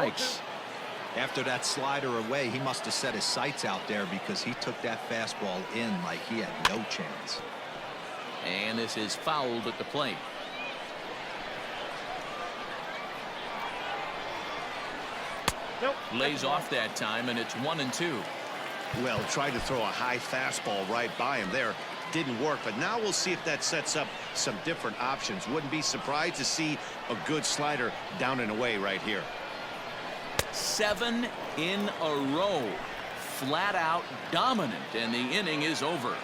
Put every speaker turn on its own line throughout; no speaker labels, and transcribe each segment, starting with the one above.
strikes.
After that slider away, he must have set his sights out there because he took that fastball in like he had no chance.
And this is fouled at the plate. Lays off that time, and it's 1-2.
Well, tried to throw a high fastball right by him there. Didn't work, but now we'll see if that sets up some different options. Wouldn't be surprised to see a good slider down and away right here.
7 in a row. Flat out dominant, and the inning is over.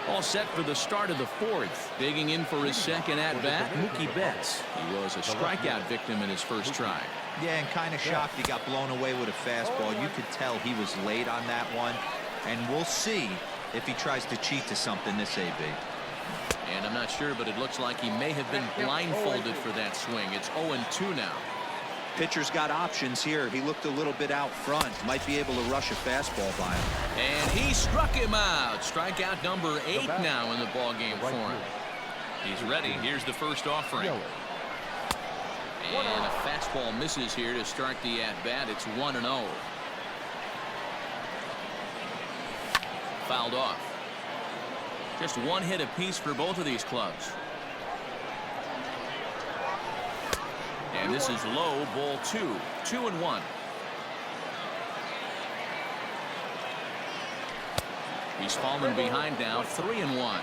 All set for the start of the fourth. Digging in for his second at-bat, Mookie Betts. He was a strikeout victim in his first try.
Yeah, and kind of shocked he got blown away with a fastball. You could tell he was late on that one. And we'll see if he tries to cheat to something this AB.
And I'm not sure, but it looks like he may have been blindfolded for that swing. It's 0-2 now.
Pitcher's got options here. He looked a little bit out front. Might be able to rush a fastball by him.
And he struck him out. Strikeout number 8 now in the ballgame for him. He's ready. Here's the first offering. And a fastball misses here to start the at-bat. It's 1-0. Fouled off. Just one hit apiece for both of these clubs. And this is low, ball 2. 2-1. He's fallen behind now, 3-1.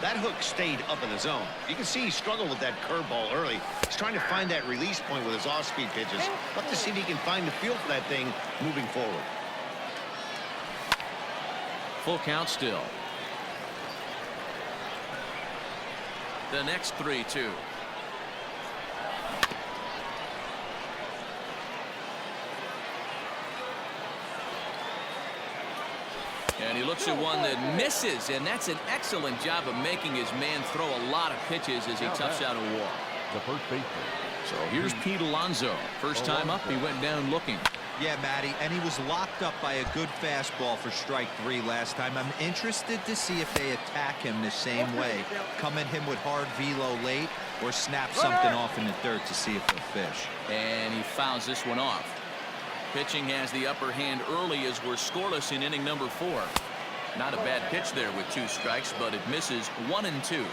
That hook stayed up in the zone. You can see he struggled with that curveball early. He's trying to find that release point with his off-speed pitches. Love to see if he can find the feel for that thing moving forward.
Full count still. The next 3-2. And he looks at one that misses, and that's an excellent job of making his man throw a lot of pitches as he toughs out a walk.
The first baseman.
So here's Pete Alonso. First time up, he went down looking.
Yeah, Matty, and he was locked up by a good fastball for strike 3 last time. I'm interested to see if they attack him the same way. Come at him with hard velo late or snap something off in the dirt to see if they'll fish.
And he fouls this one off. Pitching has the upper hand early as we're scoreless in inning number 4. Not a bad pitch there with 2 strikes, but it misses 1-2.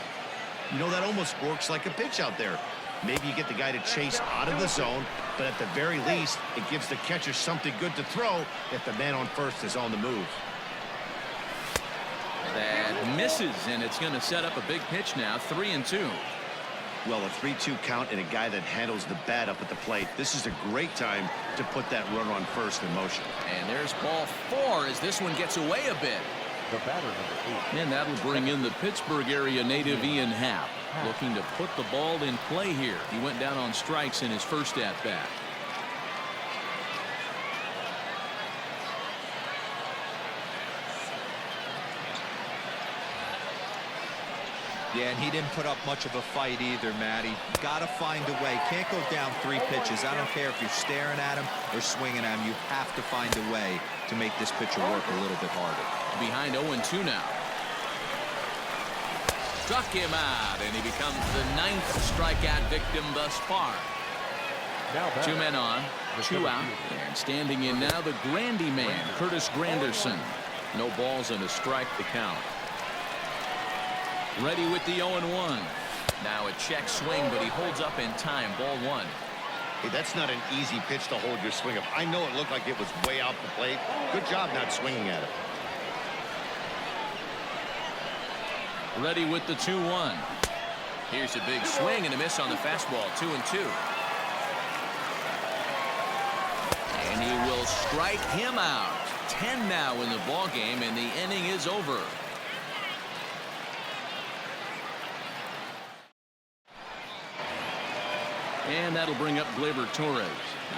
You know, that almost works like a pitch out there. Maybe you get the guy to chase out of the zone, but at the very least, it gives the catcher something good to throw if the man on first is on the move.
That misses, and it's going to set up a big pitch now, 3-2.
Well, a 3-2 count and a guy that handles the bat up at the plate. This is a great time to put that runner on first in motion.
And there's ball 4 as this one gets away a bit.
The batter, number 8.
And that'll bring in the Pittsburgh area native Ian Happ, looking to put the ball in play here. He went down on strikes in his first at-bat.
Yeah, and he didn't put up much of a fight either, Matty. Got to find a way. Can't go down 3 pitches. I don't care if you're staring at him or swinging at him. You have to find a way to make this pitcher work a little bit harder.
Behind 0-2 now. Struck him out, and he becomes the 9th strikeout victim thus far. 2 men on, 2 out, and standing in now the Grandy man, Curtis Granderson. No balls and a strike to count. Ready with the 0-1. Now a check swing, but he holds up in time. Ball 1.
Hey, that's not an easy pitch to hold your swing up. I know it looked like it was way out the plate. Good job not swinging at it.
Ready with the 2-1. Here's a big swing and a miss on the fastball. 2-2. And he will strike him out. 10 now in the ball game, and the inning is over. And that'll bring up Gleyber Torres.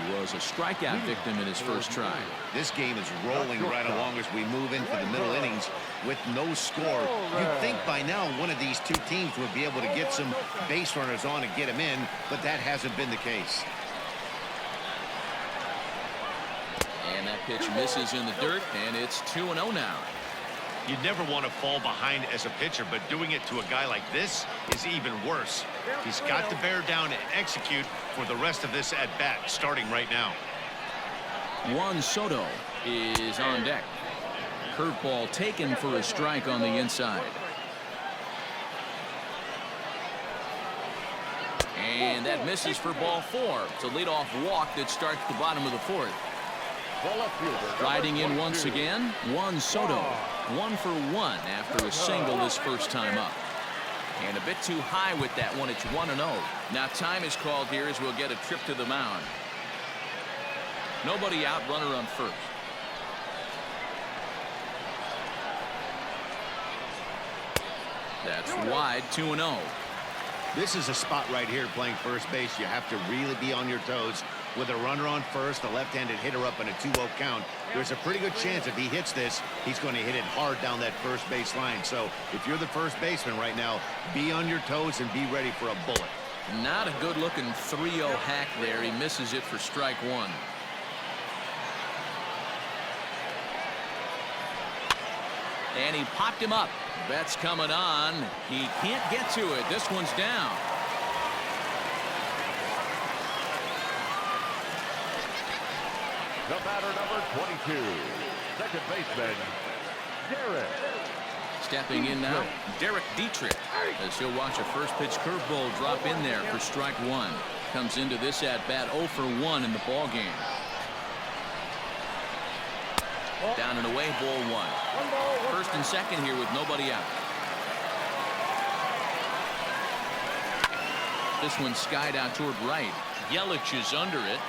He was a strikeout victim in his first try.
This game is rolling right along as we move into the middle innings with no score. You'd think by now one of these 2 teams would be able to get some base runners on and get them in, but that hasn't been the case.
And that pitch misses in the dirt, and it's 2-0 now.
You never want to fall behind as a pitcher, but doing it to a guy like this is even worse. He's got to bear down and execute for the rest of this at-bat, starting right now.
Juan Soto is on deck. Curveball taken for a strike on the inside. And that misses for ball 4. It's a leadoff walk that starts the bottom of the 4th. Riding in once again, Juan Soto. 1 for 1 after a single his first time up. And a bit too high with that one. It's 1-0. Now time is called here as we'll get a trip to the mound. Nobody out, runner on first. That's wide, 2-0.
This is a spot right here playing first base. You have to really be on your toes. With a runner on first, a left-handed hitter up in a 2-0 count, there's a pretty good chance if he hits this, he's going to hit it hard down that first base line. So if you're the first baseman right now, be on your toes and be ready for a bullet.
Not a good-looking 3-0 hack there. He misses it for strike 1. And he popped him up. Bet's coming on. He can't get to it. This one's down.
The batter, number 22, second baseman, Derek.
Stepping in now, Derek Dietrich, as he'll watch a first pitch curveball drop in there for strike 1. Comes into this at bat 0 for 1 in the ball game. Down and away, ball 1. First and second here with nobody out. This one skied out toward right. Yelich is under it.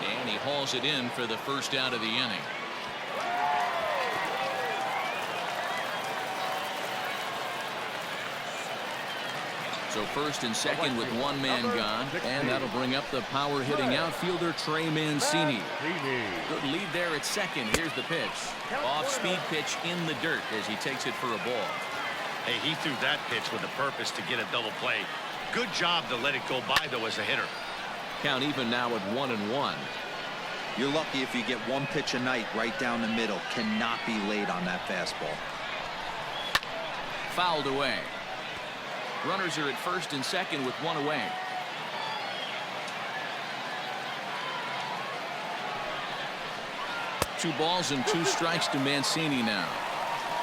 And he hauls it in for the first out of the inning. So first and second with one man gone, and that'll bring up the power hitting outfielder Trey Mancini. Good lead there at second. Here's the pitch. Off-speed pitch in the dirt as he takes it for a ball.
Hey, he threw that pitch with a purpose to get a double play. Good job to let it go by, though, as a hitter.
Count even now at 1-1.
You're lucky if you get one pitch a night right down the middle. Cannot be late on that fastball.
Fouled away. Runners are at first and second with one away. Two balls and two strikes to Mancini now.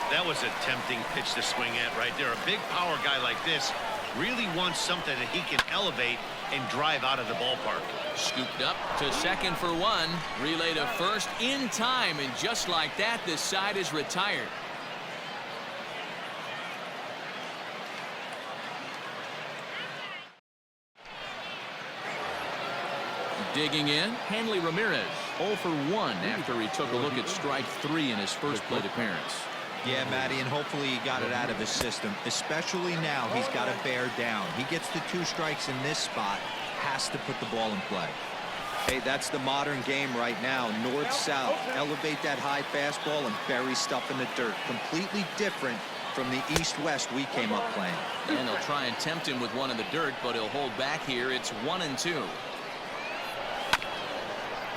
That was a tempting pitch to swing at right there. A big power guy like this really wants something that he can elevate and drive out of the ballpark.
Scooped up to second for one. Relay to first in time, and just like that, this side is retired. Digging in, Hanley Ramirez, 0 for 1 after he took a look at strike 3 in his first plate appearance.
Yeah, Matty, and hopefully he got it out of his system. Especially now, he's got to bear down. He gets the 2 strikes in this spot, has to put the ball in play. Hey, that's the modern game right now. North-south, elevate that high fastball and bury stuff in the dirt. Completely different from the east-west we came up playing.
And they'll try and tempt him with one in the dirt, but he'll hold back here. It's 1-2.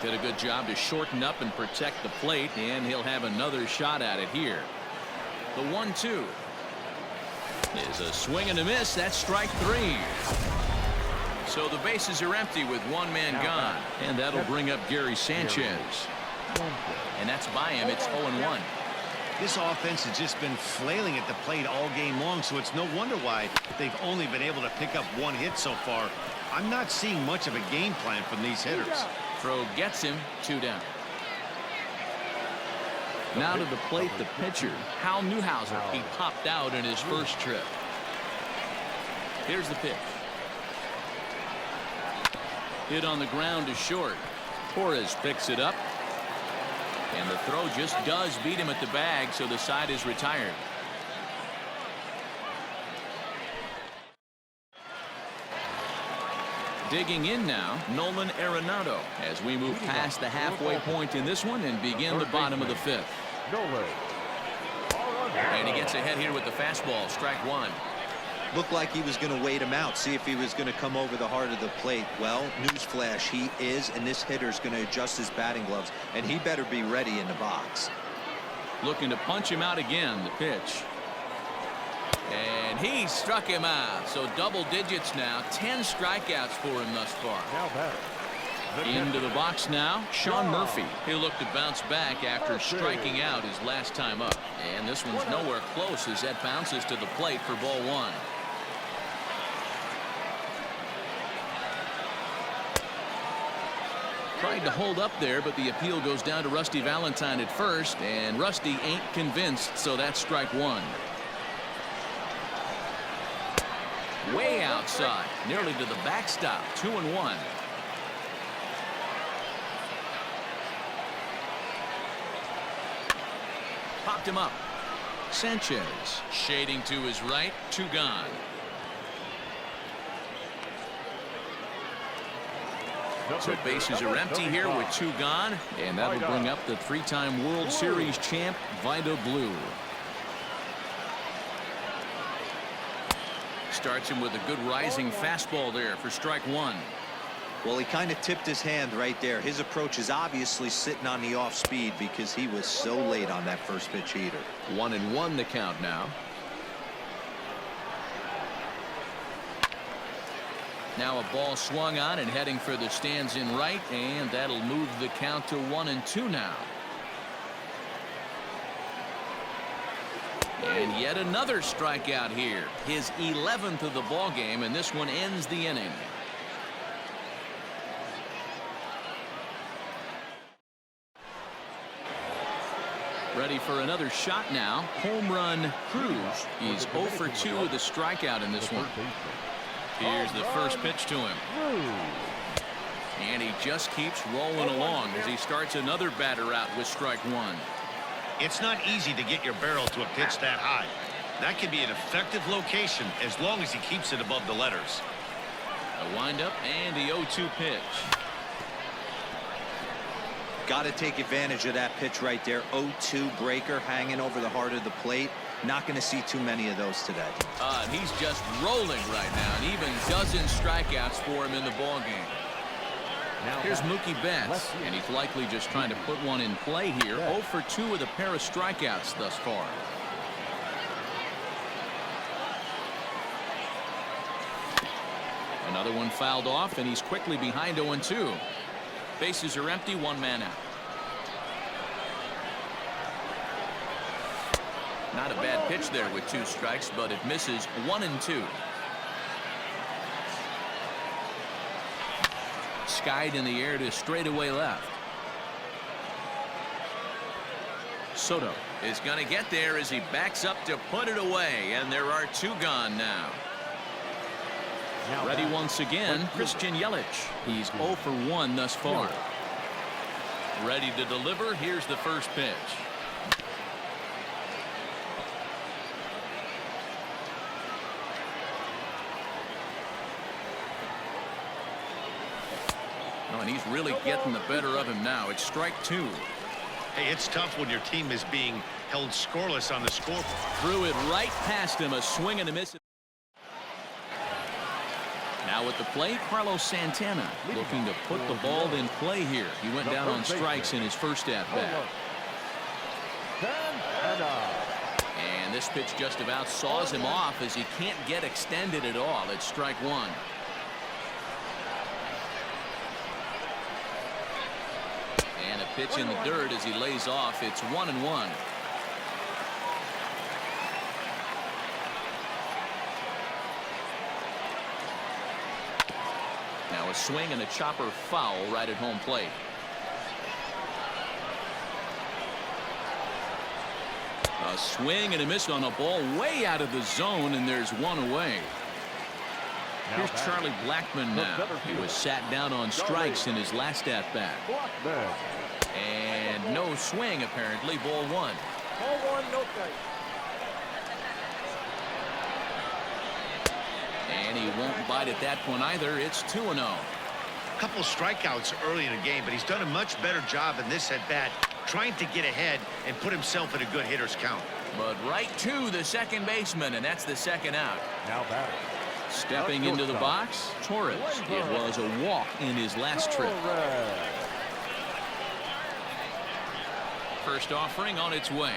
Did a good job to shorten up and protect the plate, and he'll have another shot at it here. The 1-2 is a swing and a miss. That's strike 3. So the bases are empty with one man gone, and that'll bring up Gary Sanchez. And that's by him. It's 0-1.
This offense has just been flailing at the plate all game long, so it's no wonder why they've only been able to pick up 1 hit so far. I'm not seeing much of a game plan from these hitters.
Throw gets him, 2 down. Now to the plate, the pitcher, Hal Newhouser. He popped out in his first trip. Here's the pitch. Hit on the ground to short. Torres picks it up. And the throw just does beat him at the bag, so the side is retired. Digging in now, Nolan Arenado, as we move past the halfway point in this one and begin the bottom of the 5th. And he gets ahead here with the fastball, strike 1.
Looked like he was going to wait him out, see if he was going to come over the heart of the plate. Well, newsflash, he is, and this hitter's going to adjust his batting gloves, and he better be ready in the box.
Looking to punch him out again. The pitch. And he struck him out. So double digits now. 10 strikeouts for him thus far.
Now batter.
Into the box now, Sean Murphy. He'll look to bounce back after striking out his last time up. And this one's nowhere close as that bounces to the plate for ball one. Tried to hold up there, but the appeal goes down to Rusty Valentine at first, and Rusty ain't convinced, so that's strike one. Way outside, nearly to the backstop. 2-1. Popped him up. Sanchez shading to his right. 2 gone. So bases are empty here with 2 gone, and that'll bring up the 3-time World Series champ Vida Blue. Starts him with a good rising fastball there for strike one.
Well, he kind of tipped his hand right there. His approach is obviously sitting on the off speed because he was so late on that first pitch heater.
1-1 the count now. Now a ball swung on and heading for the stands in right, and that'll move the count to 1-2 now. And yet another strikeout here. His 11th of the ball game, and this one ends the inning. Ready for another shot now. Home run Cruz. He's 0 for 2 with a strikeout in this one. Here's the first pitch to him. And he just keeps rolling along as he starts another batter out with strike one.
It's not easy to get your barrel to a pitch that high. That can be an effective location as long as he keeps it above the letters.
A windup and the 0-2 pitch.
Got to take advantage of that pitch right there. 0-2 breaker hanging over the heart of the plate. Not going to see too many of those today.
And he's just rolling right now, and even dozen strikeouts for him in the ball game. Here's Mookie Betts, and he's likely just trying to put one in play here. 0 for 2 with a pair of strikeouts thus far. Another one fouled off, and he's quickly behind 0-2. Bases are empty, 1 man out. Not a bad pitch there with 2 strikes, but it misses. 1-2. Skied in the air to straightaway left. Soto is going to get there as he backs up to put it away, and there are 2 gone now. Ready once again, Christian Yelich. He's 0 for 1 thus far. Ready to deliver. Here's the first pitch. Oh, and he's really getting the better of him now. It's strike 2.
Hey, it's tough when your team is being held scoreless on the scoreboard.
Threw it right past him. A swing and a miss. Now at the plate, Carlos Santana looking to put the ball in play here. He went down on strikes in his first at-bat. And this pitch just about saws him off as he can't get extended at all. It's strike 1. And a pitch in the dirt as he lays off. It's 1-1. Now a swing and a chopper foul right at home plate. A swing and a miss on a ball way out of the zone, and there's 1 away. Here's Charlie Blackmon now. He was sat down on strikes in his last at-bat. And no swing, apparently. Ball 1.
Ball 1, no strike.
And he won't bite at that one either. It's 2-0.
A couple strikeouts early in the game, but he's done a much better job in this at-bat trying to get ahead and put himself in a good hitter's count.
But right to the second baseman, and that's the second out.
Now batter.
Stepping into the box, Torres. It was a walk in his last trip. first offering on its way.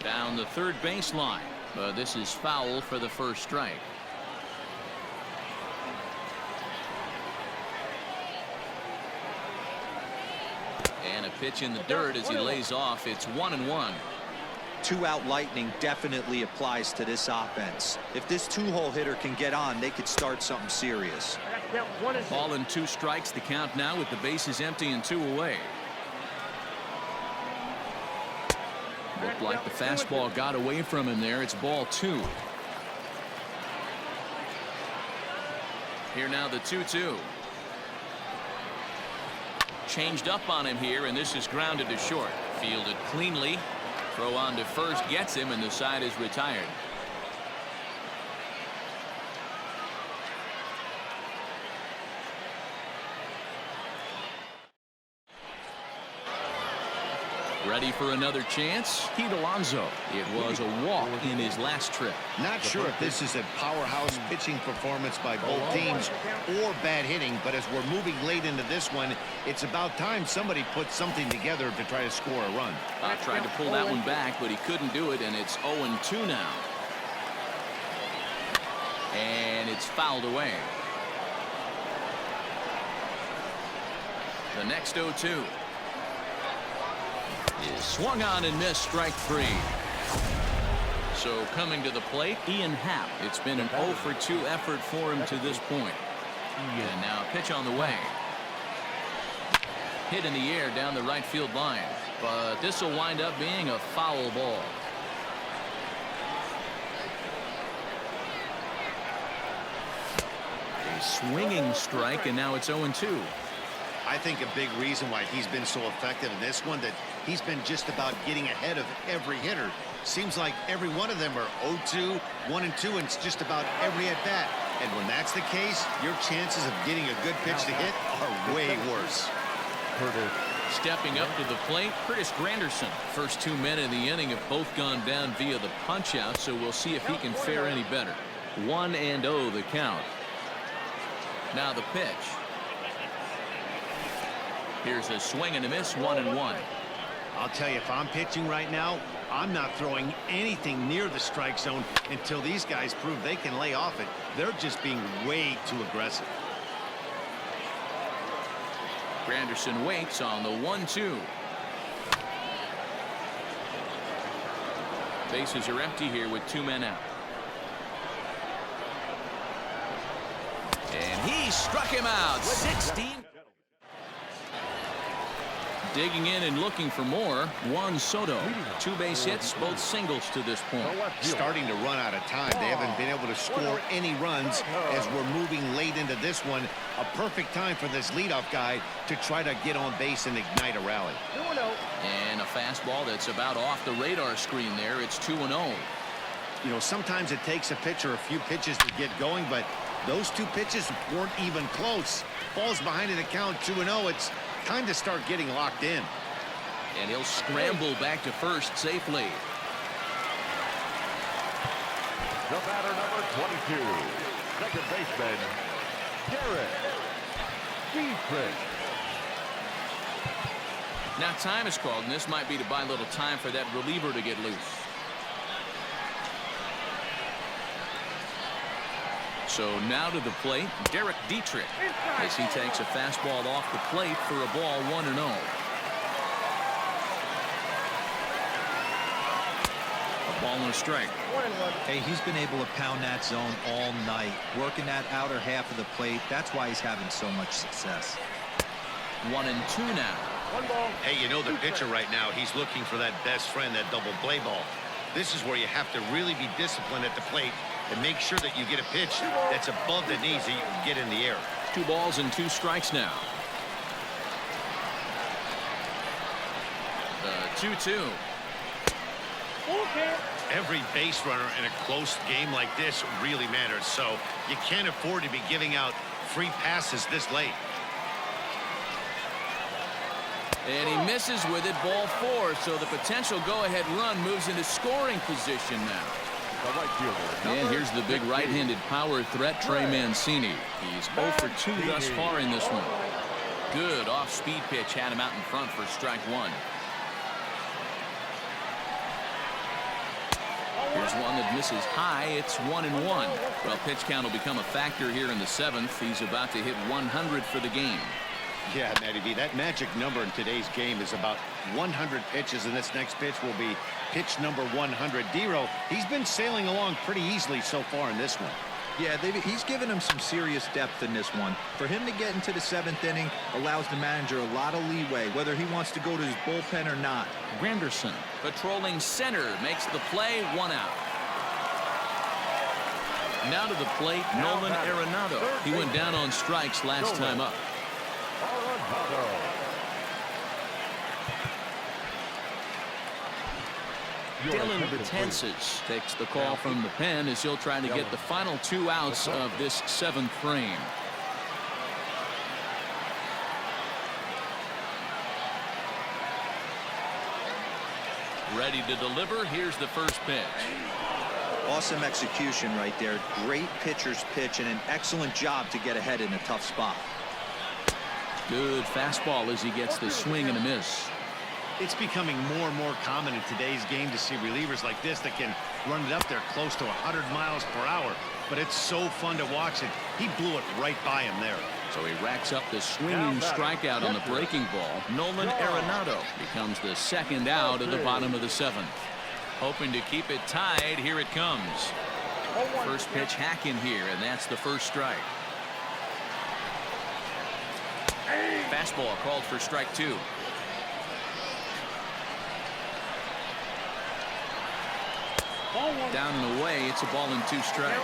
Down the third baseline. This is foul for the first strike. And a pitch in the dirt as he lays off. It's 1-1.
Two-out lightning definitely applies to this offense. If this two-hole hitter can get on, they could start something serious.
Ball and 2 strikes, the count now with the bases empty and 2 away. Looked like the fastball got away from him there. It's ball 2. Here now the 2-2. Changed up on him here, and this is grounded to short. Fielded cleanly. Throw on to first gets him, and the side is retired. Ready for another chance? Pete Alonso. It was a walk in his last trip.
Not sure if this is a powerhouse pitching performance by both teams or bad hitting, but as we're moving late into this one, it's about time somebody put something together to try to score a run.
Tried to pull that one back, but he couldn't do it, and it's 0-2 now. And it's fouled away. The next 0-2. Is swung on and missed, strike 3. So coming to the plate, Ian Happ. It's been an 0-for-2 effort for him to this point. And now a pitch on the way. Hit in the air down the right field line. But this will wind up being a foul ball. A swinging strike, and now it's 0-2.
I think a big reason why he's been so effective in this one, that he's been just about getting ahead of every hitter. Seems like every one of them are 0-2, 1-2, and it's just about every at bat. And when that's the case, your chances of getting a good pitch to hit are way worse.
Stepping up to the plate, Curtis Granderson. First 2 men in the inning have both gone down via the punch-out, so we'll see if he can fare any better. 1-0 the count. Now the pitch. Here's a swing and a miss, 1-1.
I'll tell you, if I'm pitching right now, I'm not throwing anything near the strike zone until these guys prove they can lay off it. They're just being way too aggressive.
Granderson waits on the 1-2. Bases are empty here with 2 men out. And he struck him out. 16. Digging in and looking for more, Juan Soto. 2 base hits, both singles to this point.
Starting to run out of time. They haven't been able to score any runs as we're moving late into this one. A perfect time for this leadoff guy to try to get on base and ignite a rally.
And a fastball that's about off the radar screen there. It's 2-0.
You know, sometimes it takes a pitcher a few pitches to get going, but those 2 pitches weren't even close. Falls behind in the count, 2-0. It's time to start getting locked in.
And he'll scramble back to first safely.
The batter, number 22, second baseman, Garrett Dietrich.
Now time is called, and this might be to buy a little time for that reliever to get loose. So now to the plate, Derek Dietrich, as he takes a fastball off the plate for a ball, 1-0. A ball and a strike.
Hey, he's been able to pound that zone all night, working that outer half of the plate. That's why he's having so much success.
1-2 now.
Hey, you know the pitcher right now, he's looking for that best friend, that double play ball. This is where you have to really be disciplined at the plate and make sure that you get a pitch that's above the knees that you can get in the air.
2 balls and 2 strikes now. The 2-2.
Every base runner in a close game like this really matters, so you can't afford to be giving out free passes this late.
And he misses with it, ball 4, so the potential go-ahead run moves into scoring position now. And here's the big right-handed power threat, Trey Mancini. He's 0 for 2 thus far in this one. Good off-speed pitch had him out in front for strike one. Here's one that misses high. It's 1-1. Well, pitch count will become a factor here in the seventh. He's about to hit 100 for the game.
Yeah, Matty V, that magic number in today's game is about 100 pitches, and this next pitch will be pitch number 100. Dero, he's been sailing along pretty easily so far in this one.
Yeah, he's given him some serious depth in this one. For him to get into the seventh inning allows the manager a lot of leeway, whether he wants to go to his bullpen or not.
Granderson patrolling center makes the play, 1 out. Now to the plate, Nolan Arenado. He went down on strikes last time up. Dylan Betances takes the call from the pen as he'll try to get the final 2 outs of this seventh frame. Ready to deliver. Here's the first pitch.
Awesome execution right there. Great pitcher's pitch and an excellent job to get ahead in a tough spot.
Good fastball as he gets the swing and a miss.
It's becoming more and more common in today's game to see relievers like this that can run it up there close to 100 miles per hour. But it's so fun to watch it. He blew it right by him there.
So he racks up the swinging strikeout on the breaking ball. Nolan Arenado becomes the second out of the bottom of the seventh. Hoping to keep it tied. Here it comes. First pitch hack in here, and that's the first strike. Fastball called for strike 2. Down and away. It's a ball and 2 strikes.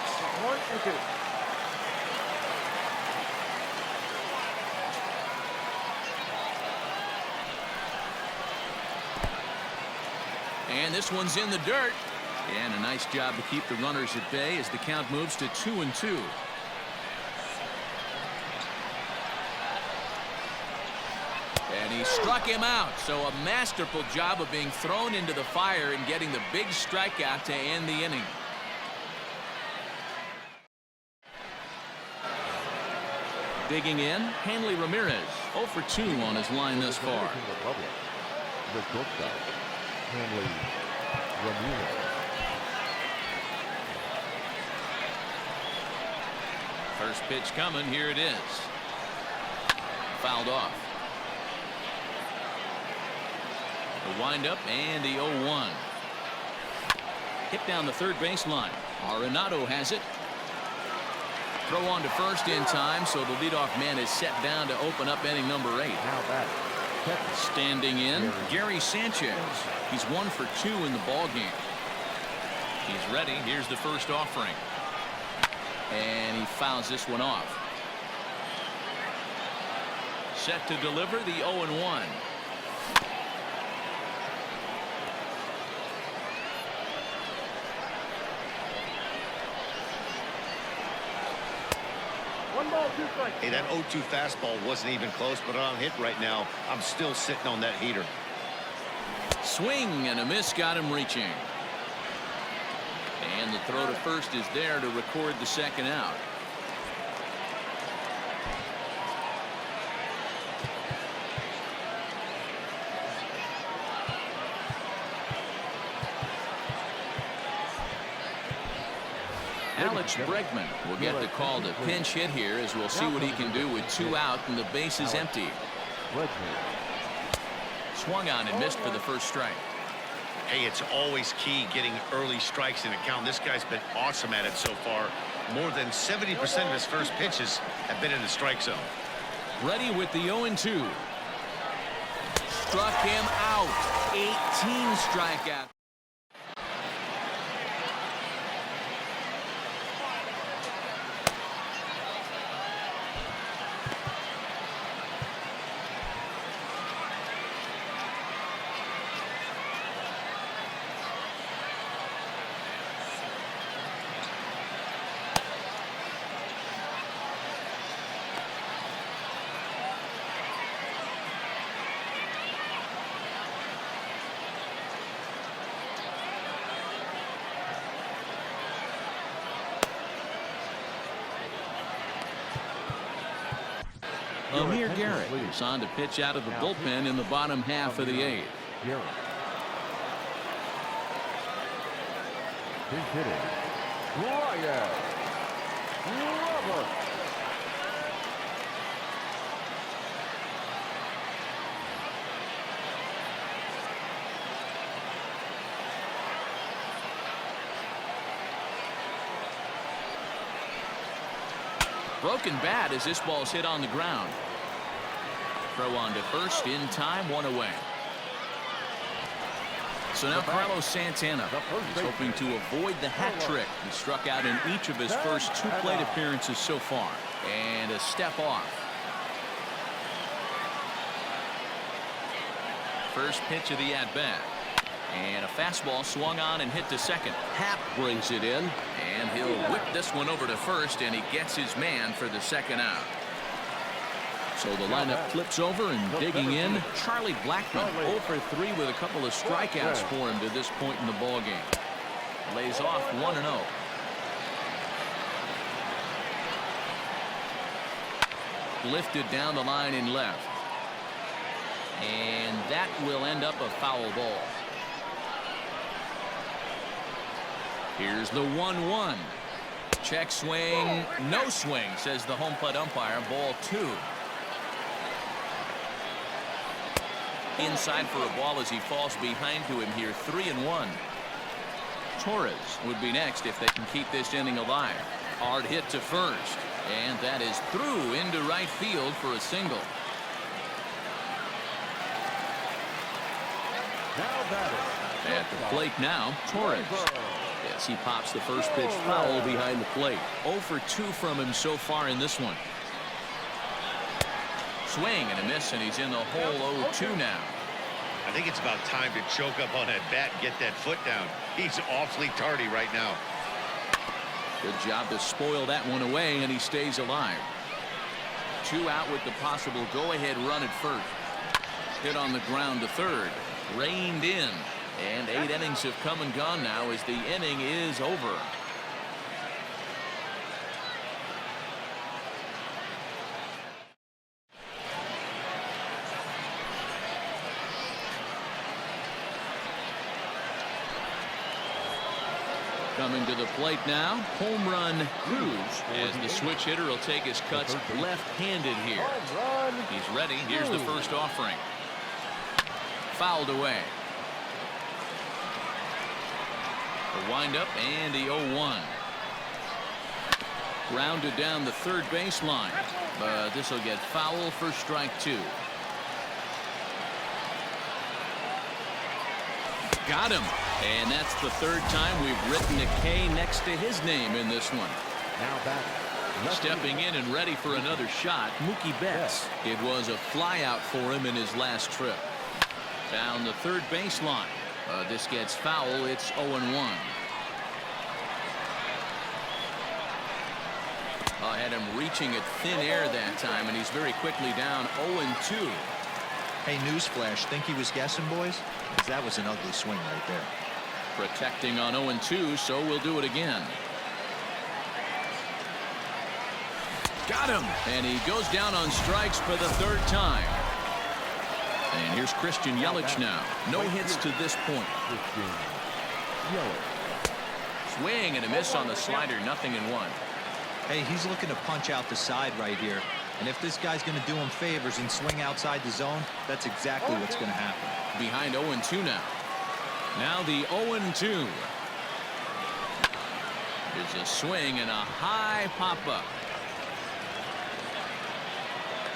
And this one's in the dirt. And a nice job to keep the runners at bay as the count moves to 2-2. And he struck him out. So a masterful job of being thrown into the fire and getting the big strikeout to end the inning. Digging in, Hanley Ramirez, 0 for 2 on his line thus far.
The shortstop, Hanley Ramirez.
First pitch coming. Here it is. Fouled off. The windup and the 0-1. Hit down the third baseline. Arenado has it. Throw on to first in time, so the leadoff man is set down to open up inning number 8.
Now that
Standing in, Gary Sanchez. He's 1 for 2 in the ball game. He's ready. Here's the first offering. And he fouls this one off. Set to deliver the 0-1.
Hey, that 0-2 fastball wasn't even close, but on hit right now, I'm still sitting on that heater.
Swing and a miss got him reaching. And the throw to first is there to record the second out. Alex Bregman will get the call to pinch hit here, as we'll see what he can do with 2 out and the base is empty. Swung on and missed for the first strike.
Hey, it's always key getting early strikes in a count. This guy's been awesome at it so far. More than 70% of his first pitches have been in the strike zone.
Ready with the 0-2. Struck him out. 18 strikeouts. Amir Garrett is on to pitch out of the bullpen in the bottom half of the 8th.
He's hitting. Ryan Roberts.
Broken bat as this ball's hit on the ground. Throw on to first in time, 1 away. So now Carlos Santana is hoping to avoid the hat trick. He struck out in each of his first 2 plate appearances so far. And a step off. First pitch of the at-bat. And a fastball swung on and hit to second. Happ brings it in. And he'll whip this one over to first, and he gets his man for the second out. So the lineup flips over and digging in. Charlie Blackmon 0 for 3 with a couple of strikeouts for him to this point in the ballgame. Lays off 1-0. Lifted down the line in left. And that will end up a foul ball. Here's the 1-1. Check swing. No swing, says the home plate umpire. Ball 2. Inside for a ball as he falls behind to him here. 3-1. Torres would be next if they can keep this inning alive. Hard hit to first. And that is through into right field for a single.
Now batting.
At the plate now, Torres. Yes, he pops the first pitch foul behind the plate. 0 for 2 from him so far in this one. Swing and a miss, and he's in the hole 0-2 now.
I think it's about time to choke up on that bat and get that foot down. He's awfully tardy right now.
Good job to spoil that one away, and he stays alive. 2 out with the possible go-ahead run at first. Hit on the ground to third. Reined in. And 8 innings have come and gone now as the inning is over. Coming to the plate now, home run Cruz, as the switch hitter will take his cuts left-handed here. He's ready. Here's the first offering. Fouled away. The windup and the 0-1. Grounded down the third baseline, but this will get foul for strike 2. Got him, and that's the 3rd time we've written a K next to his name in this one.
Now back.
Stepping in and ready for another shot, Mookie Betts. It was a flyout for him in his last trip. Down the third baseline. This gets foul. It's 0-1. Had him reaching at thin air that time, and he's very quickly down 0-2.
Hey, newsflash, think he was guessing, boys? Because that was an ugly swing right there.
Protecting on 0-2, so we'll do it again. Got him, and he goes down on strikes for the 3rd time. And here's Christian Yelich now. No hits to this point. Swing and a miss on the slider. 0-1.
Hey, he's looking to punch out the side right here. And if this guy's going to do him favors and swing outside the zone, that's exactly what's going to happen.
Behind 0-2 now. Now the 0-2. There's a swing and a high pop-up.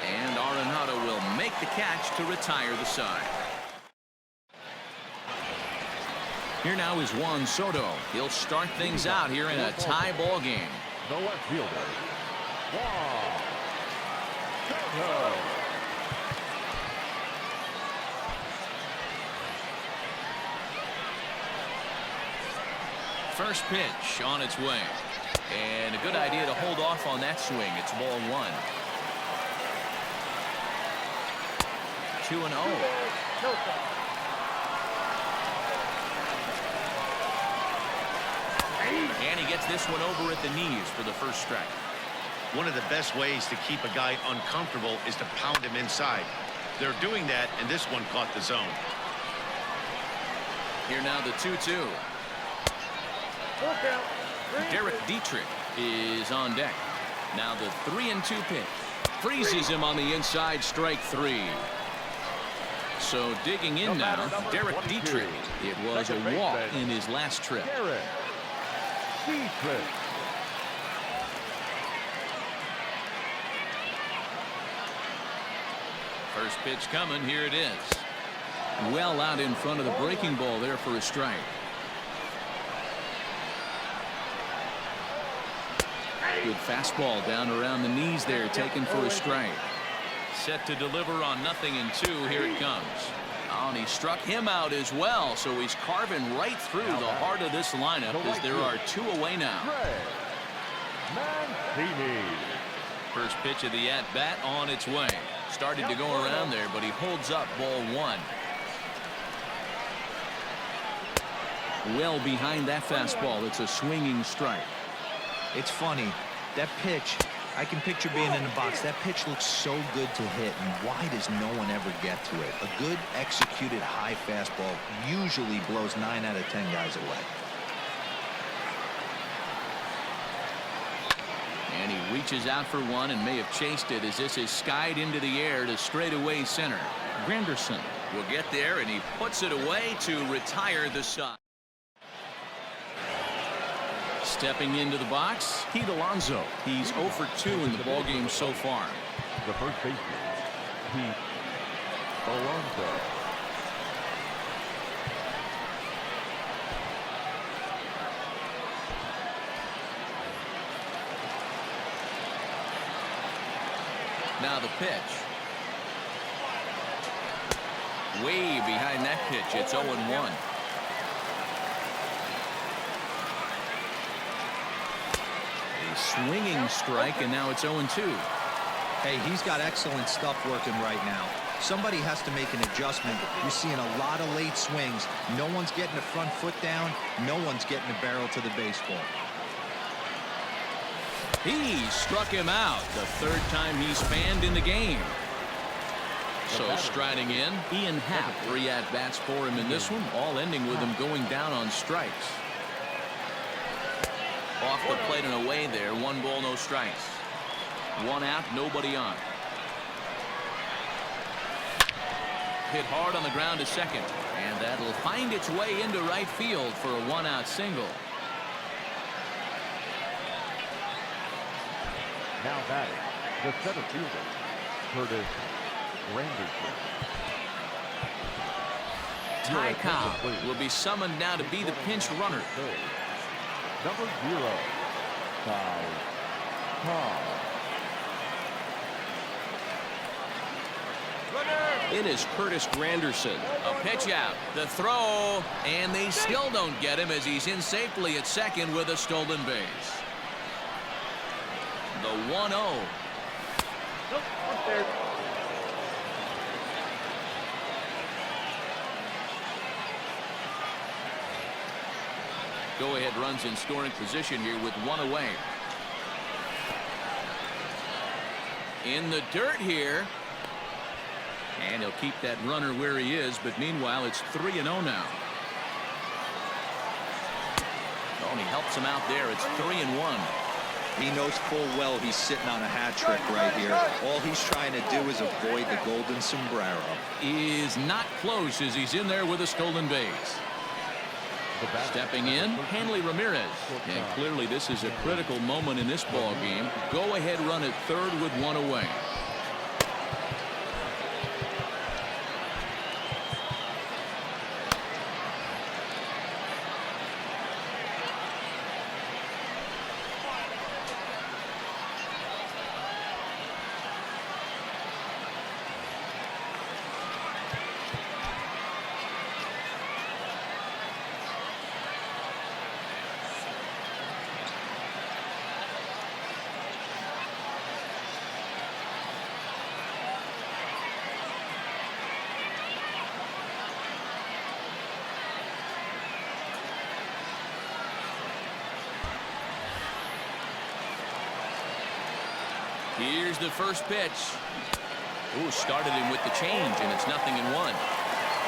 And Arenado will make the catch to retire the side. Here now is Juan Soto. He'll start things out here in a tie ball game.
The left fielder, Juan Soto.
First pitch on its way. And a good idea to hold off on that swing. It's ball 1. 2-0. And he gets this one over at the knees for the first strike.
One of the best ways to keep a guy uncomfortable is to pound him inside. They're doing that, and this one caught the zone.
Here now the 2-2. Derek Dietrich is on deck. Now the 3-2 pitch. Freezes him on the inside, strike 3. So digging in now, Derek Dietrich. It was a walk in his last trip.
Derek Dietrich.
First pitch coming. Here it is. Well out in front of the breaking ball there for a strike. Good fastball down around the knees there, taken for a strike. Set to deliver on 0-2. Here it comes. Oh, and he struck him out as well, so he's carving right through the heart of this lineup as there are 2 away now. First pitch of the at-bat on its way. Started to go around there, but he holds up ball 1. Well behind that fastball. It's a swinging strike.
It's funny. That pitch, I can picture being in the box. That pitch looks so good to hit, and why does no one ever get to it? A good executed high fastball usually blows 9 out of 10 guys away.
And he reaches out for one and may have chased it as this is skied into the air to straightaway center. Granderson will get there, and he puts it away to retire the side. Stepping into the box, Pete Alonso. He's 0 for 2 in the ballgame so far.
The first baseman, Pete Alonso.
Now the pitch. Way behind that pitch. It's 0-1. Swinging strike, and now it's 0-2.
Hey, he's got excellent stuff working right now. Somebody has to make an adjustment. You're seeing a lot of late swings. No one's getting the front foot down. No one's getting the barrel to the baseball.
He struck him out the 3rd time he's fanned in the game. So striding in, Ian Happ. 3 at-bats for him in this one, all ending with him going down on strikes. Off the plate and away there. 1 ball, no strikes. 1 out, nobody on. Hit hard on the ground to second, and that'll find its way into right field for a 1-out single.
Now batting, the center fielder, Curtis Granderson.
Ty Cobb will be summoned now to be the pinch runner.
Number 0, Ty Cobb.
It is Curtis Granderson. A pitch out. The throw. And they still don't get him as he's in safely at second with a stolen base. The 1-0. Go-ahead runs in scoring position here with 1 away. In the dirt here. And he'll keep that runner where he is, but meanwhile it's 3-0 now. Oh, and he helps him out there. It's 3-1.
He knows full well he's sitting on a hat trick right here. All he's trying to do is avoid the golden sombrero.
Is not close as he's in there with a stolen base. Stepping in, Hanley Ramirez. And clearly this is a critical moment in this ball game. Go ahead run at 3rd with 1 away. Here's the first pitch. Ooh, started him with the change, and it's 0-1.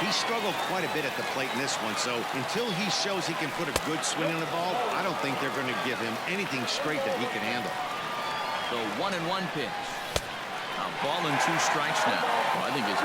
He struggled quite a bit at the plate in this one, so until he shows he can put a good swing on the ball, I don't think they're going to give him anything straight that he can handle.
The 1-1 pitch. A ball and 2 strikes now. Well, I think it's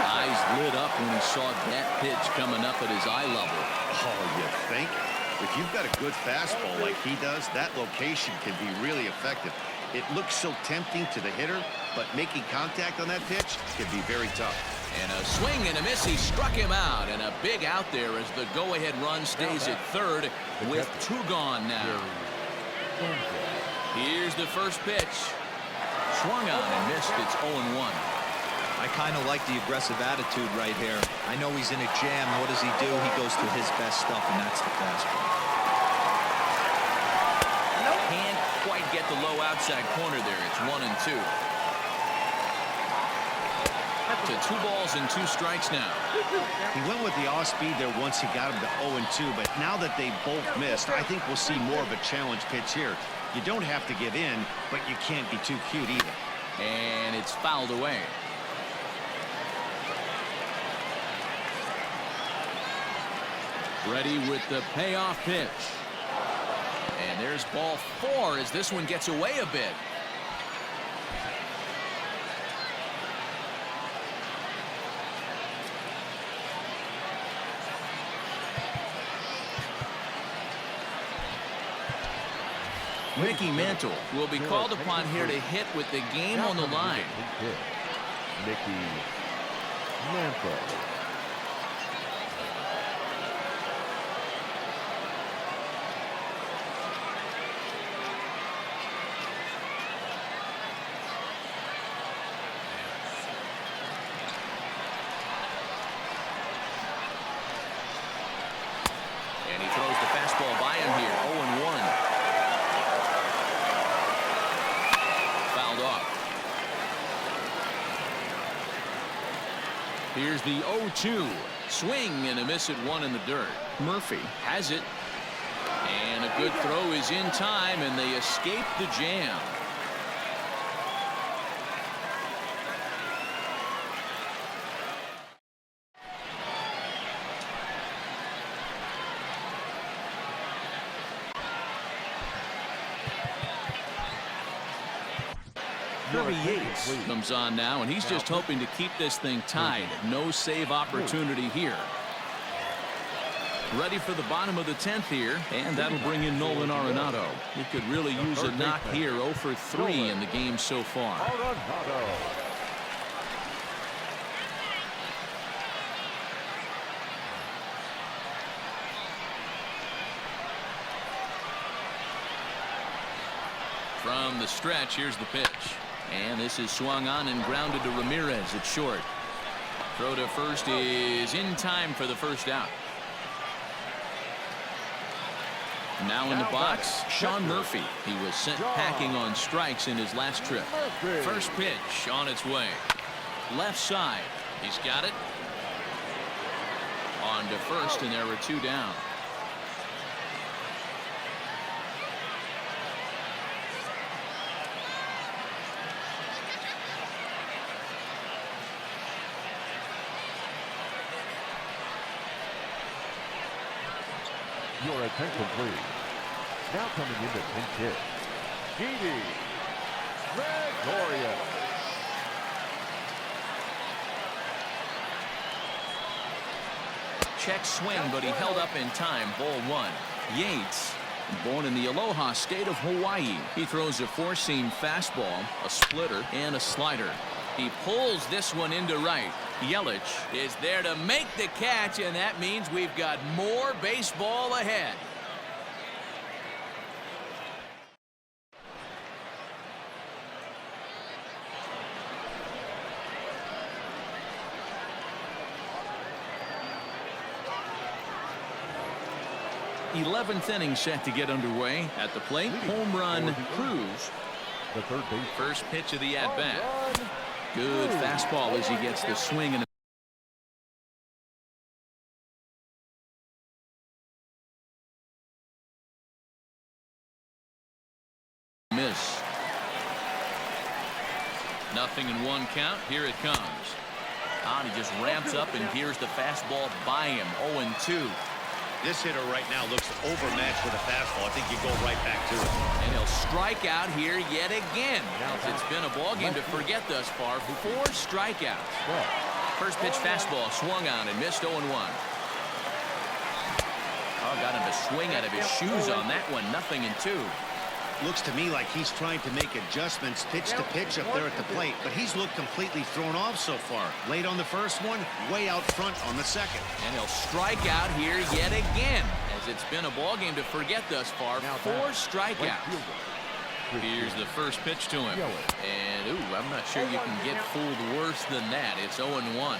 eyes lit up when he saw that pitch coming up at his eye level.
Oh, you think? If you've got a good fastball like he does, that location can be really effective. It looks so tempting to the hitter, but making contact on that pitch can be very tough.
And a swing and a miss. He struck him out, and a big out there as the go-ahead run stays at third with 2 gone now. Here's the first pitch. Swung on and missed. It's 0-1.
I kind of like the aggressive attitude right here. I know he's in a jam. What does he do? He goes to his best stuff, and that's the fastball.
Can't quite get the low outside corner there. It's 1-2. To 2 balls and 2 strikes now.
He went with the off-speed there once he got him to 0-2, but now that they both missed, I think we'll see more of a challenge pitch here. You don't have to give in, but you can't be too cute either.
And it's fouled away. Ready with the payoff pitch. And there's ball 4 as this one gets away a bit. Mickey Mantle will be called upon here to hit with the game on the line.
Mickey Mantle.
And he throws the fastball by him here. 0-1. Fouled off. Here's the 0-2. Swing and a miss at 1 in the dirt. Murphy has it. And a good throw is in time, and they escape the jam. Kirby Yates comes on now, and he's just hoping to keep this thing tied. No save opportunity here. Ready for the bottom of the 10th here, and that'll bring in Nolan Arenado. He could really use a knock here. 0 for 3 in the game so far. From the stretch, here's the pitch. And this is swung on and grounded to Ramirez at short. Throw to first is in time for the first out. Now in the box, Sean Murphy. He was sent packing on strikes in his last trip. First pitch on its way. Left side. He's got it. On to first, and there were 2 down.
Your attention, please. Now coming in the pinch hit, Didi Gregorius.
Check swing, but he held up in time. Ball 1. Yates, born in the Aloha state of Hawaii. He throws a 4-seam fastball, a splitter, and a slider. He pulls this one into right. Yelich is there to make the catch, and that means we've got more baseball ahead. 11th inning set to get underway. At the plate, home run Cruz.
The third base.
First pitch of the at-bat. Good fastball as he gets the swing and miss. Nothing in one count. Here it comes. And he just ramps up, and here's the fastball by him. 0-2.
This hitter right now looks overmatched with a fastball. I think you go right back to it.
And he'll strike out here yet again. As it's been a ball game to forget thus far. 4 strikeouts. First pitch fastball swung on and missed. 0-1. Oh, got him to swing out of his shoes on that one. 0-2.
Looks to me like he's trying to make adjustments pitch to pitch up there at the plate, but he's looked completely thrown off so far. Late on the first one, way out front on the second.
And he'll strike out here yet again, as it's been a ball game to forget thus far. 4 strikeouts. Here's the first pitch to him. And, ooh, I'm not sure you can get fooled worse than that. It's 0-1.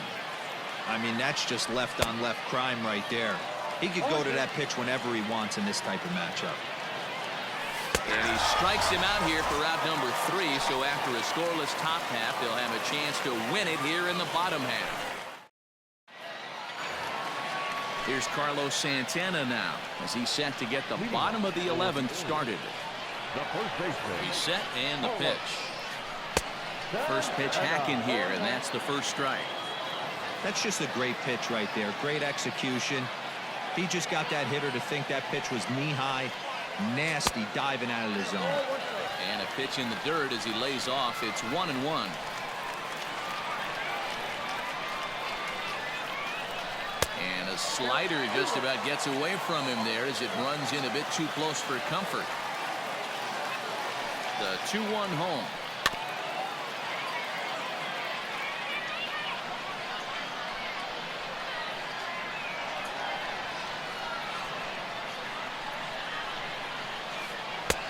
I mean, that's just left-on-left crime right there. He could go to that pitch whenever he wants in this type of matchup.
And he strikes him out here for out number 3. So after a scoreless top half, they'll have a chance to win it here in the bottom half. Here's Carlos Santana now as he's set to get the bottom of the 11th started. He's set and the pitch. First pitch hacking here, and that's the first strike.
That's just a great pitch right there. Great execution. He just got that hitter to think that pitch was knee-high. Nasty diving out of the zone.
And a pitch in the dirt as he lays off. It's 1-1. And a slider just about gets away from him there as it runs in a bit too close for comfort. The 2-1 home.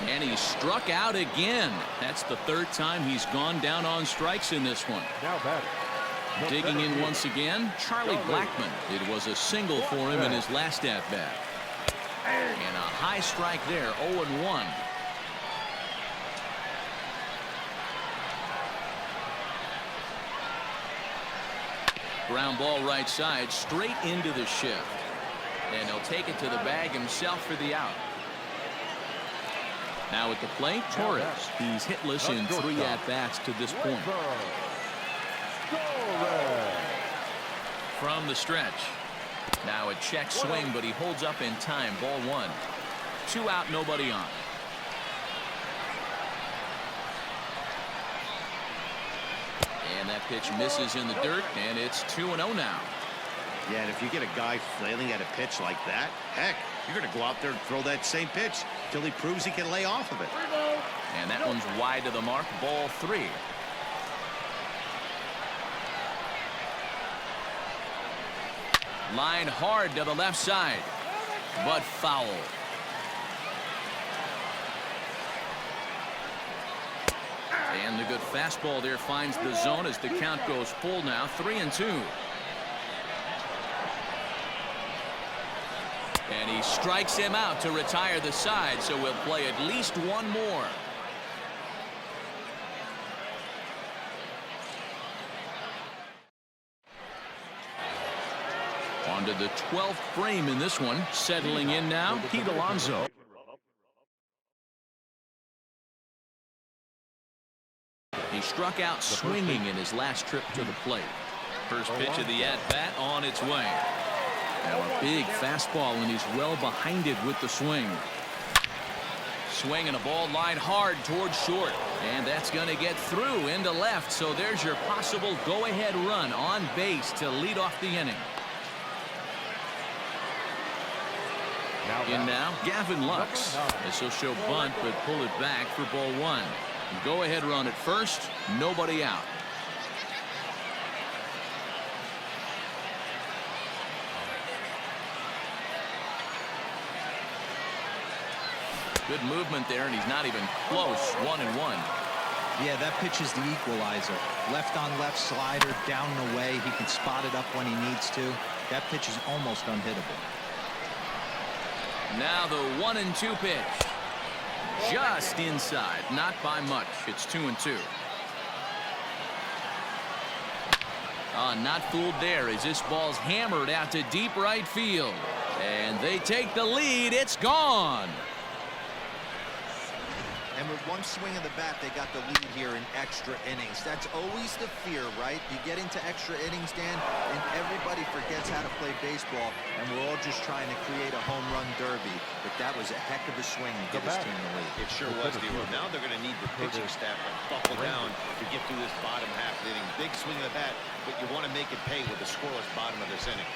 And he struck out again. That's the 3rd time he's gone down on strikes in this one.
Now batting.
Digging in once again, Charlie Blackmon. It was a single for him in his last at-bat. And a high strike there, 0-1. Ground ball right side, straight into the shift. And he'll take it to the bag himself for the out. Now at the plate, Torres. He's hitless in 3 at-bats to this point. From the stretch. Now a check swing, but he holds up in time. Ball 1. 2 out, nobody on. And that pitch misses in the dirt, and it's 2-0 now.
Yeah, and if you get a guy flailing at a pitch like that, heck, you're going to go out there and throw that same pitch till he proves he can lay off of it.
And that one's wide to the mark. Ball 3. Line hard to the left side, but foul. And the good fastball there finds the zone as the count goes full now. 3-2. And he strikes him out to retire the side, so we'll play at least one more. On to the 12th frame in this one. Settling in now, Pete Alonso. He struck out swinging in his last trip to the plate. First pitch of the at-bat on its way. Now a big fastball, and he's well behind it with the swing. Swing and a ball line hard towards short. And that's going to get through into left. So there's your possible go-ahead run on base to lead off the inning. In now, Gavin Lux. This will show bunt, but pull it back for ball 1. Go-ahead run at first. Nobody out. Good movement there, and he's not even close. 1-1.
Yeah, that pitch is the equalizer. Left on left slider, down and away. He can spot it up when he needs to. That pitch is almost unhittable.
Now the 1-2 pitch. Just inside, not by much. It's 2-2. Not fooled there as this ball's hammered out to deep right field. And they take the lead. It's gone.
And with one swing of the bat, they got the lead here in extra innings. That's always the fear, right? You get into extra innings, Dan, and everybody forgets how to play baseball, and we're all just trying to create a home run derby. But that was a heck of a swing to get his team the lead.
It sure was, D-Roy. Now they're going to need the pitching staff to buckle down to get through this bottom half of the inning. Big swing of the bat, but you want to make it pay with the scoreless bottom of this inning.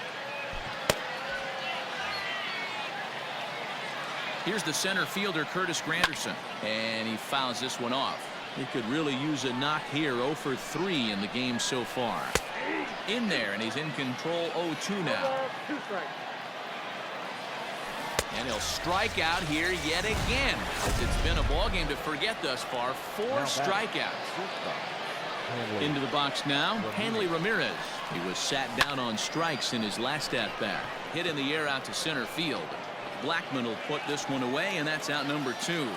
Here's the center fielder, Curtis Granderson, and he fouls this one off. He could really use a knock here. 0 for 3 in the game so far. In there, and he's in control. 0-2 now. And he'll strike out here yet again. It's been a ball game to forget thus far. 4 strikeouts. Into the box now, Hanley Ramirez. He was sat down on strikes in his last at-bat. Hit in the air out to center field. Blackman will put this one away, and that's out number 2.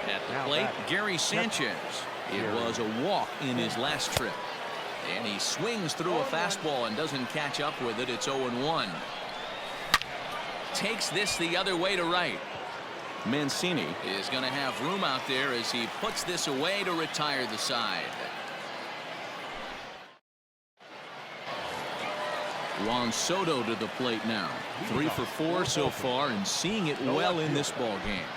At the plate, Gary Sanchez. It was a walk in his last trip. And he swings through a fastball and doesn't catch up with it. It's 0-1. Takes this the other way to right. Mancini is going to have room out there as he puts this away to retire the side. Juan Soto to the plate now. 3 for 4 so far and seeing it well in this ball game.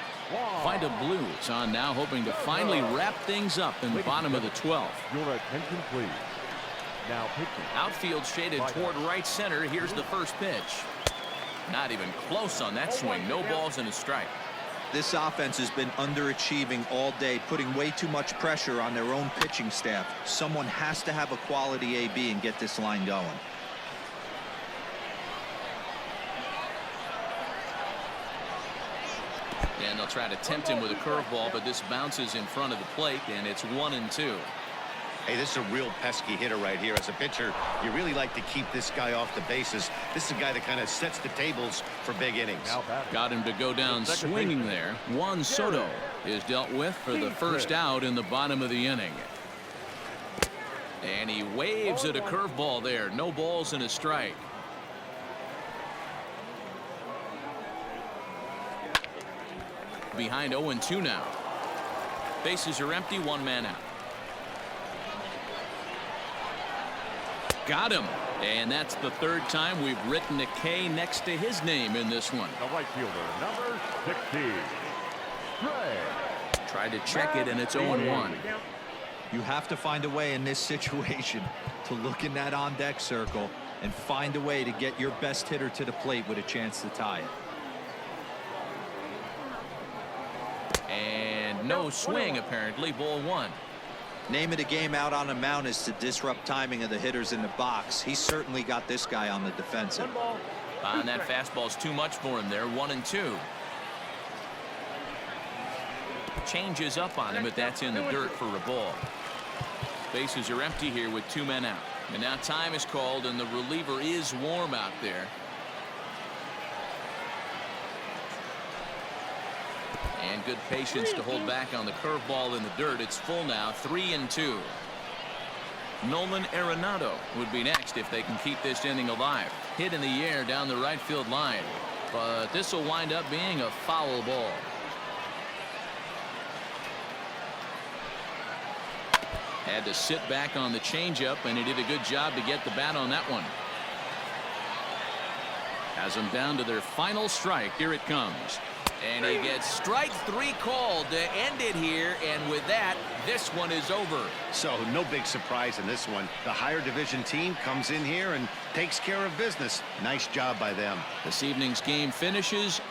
Find a blue. It's on now, hoping to finally wrap things up in the bottom of the 12th.
Your attention, please. Now pitching.
Outfield shaded toward right center. Here's the first pitch. Not even close on that swing. No balls and a strike.
This offense has been underachieving all day, putting way too much pressure on their own pitching staff. Someone has to have a quality AB and get this line going.
And they'll try to tempt him with a curveball, but this bounces in front of the plate, and it's 1-2.
Hey, this is a real pesky hitter right here. As a pitcher, you really like to keep this guy off the bases. This is a guy that kind of sets the tables for big innings.
Got him to go down swinging there. Juan Soto is dealt with for the first out in the bottom of the inning. And he waves at a curveball there. No balls and a strike. Behind 0-2 now. Bases are empty, 1 man out. Got him. And that's the 3rd time we've written a K next to his name in this one.
The right fielder, number 60.
Tried to check it, and it's 0-1.
You have to find a way in this situation to look in that on-deck circle and find a way to get your best hitter to the plate with a chance to tie it.
And no swing, apparently. Ball 1.
Name of the game out on the mound is to disrupt timing of the hitters in the box. He certainly got this guy on the defensive.
And that fastball's too much for him there. 1-2. Changes up on him, but that's in the dirt for a ball. Bases are empty here with 2 men out. And now time is called, and the reliever is warm out there. And good patience to hold back on the curveball in the dirt. It's full now, 3-2. Nolan Arenado would be next if they can keep this inning alive. Hit in the air down the right field line. But this will wind up being a foul ball. Had to sit back on the changeup, and he did a good job to get the bat on that one. Has them down to their final strike. Here it comes. And he gets strike 3 called to end it here, and with that, this one is over.
So no big surprise in this one. The higher division team comes in here and takes care of business. Nice job by them.
This evening's game finishes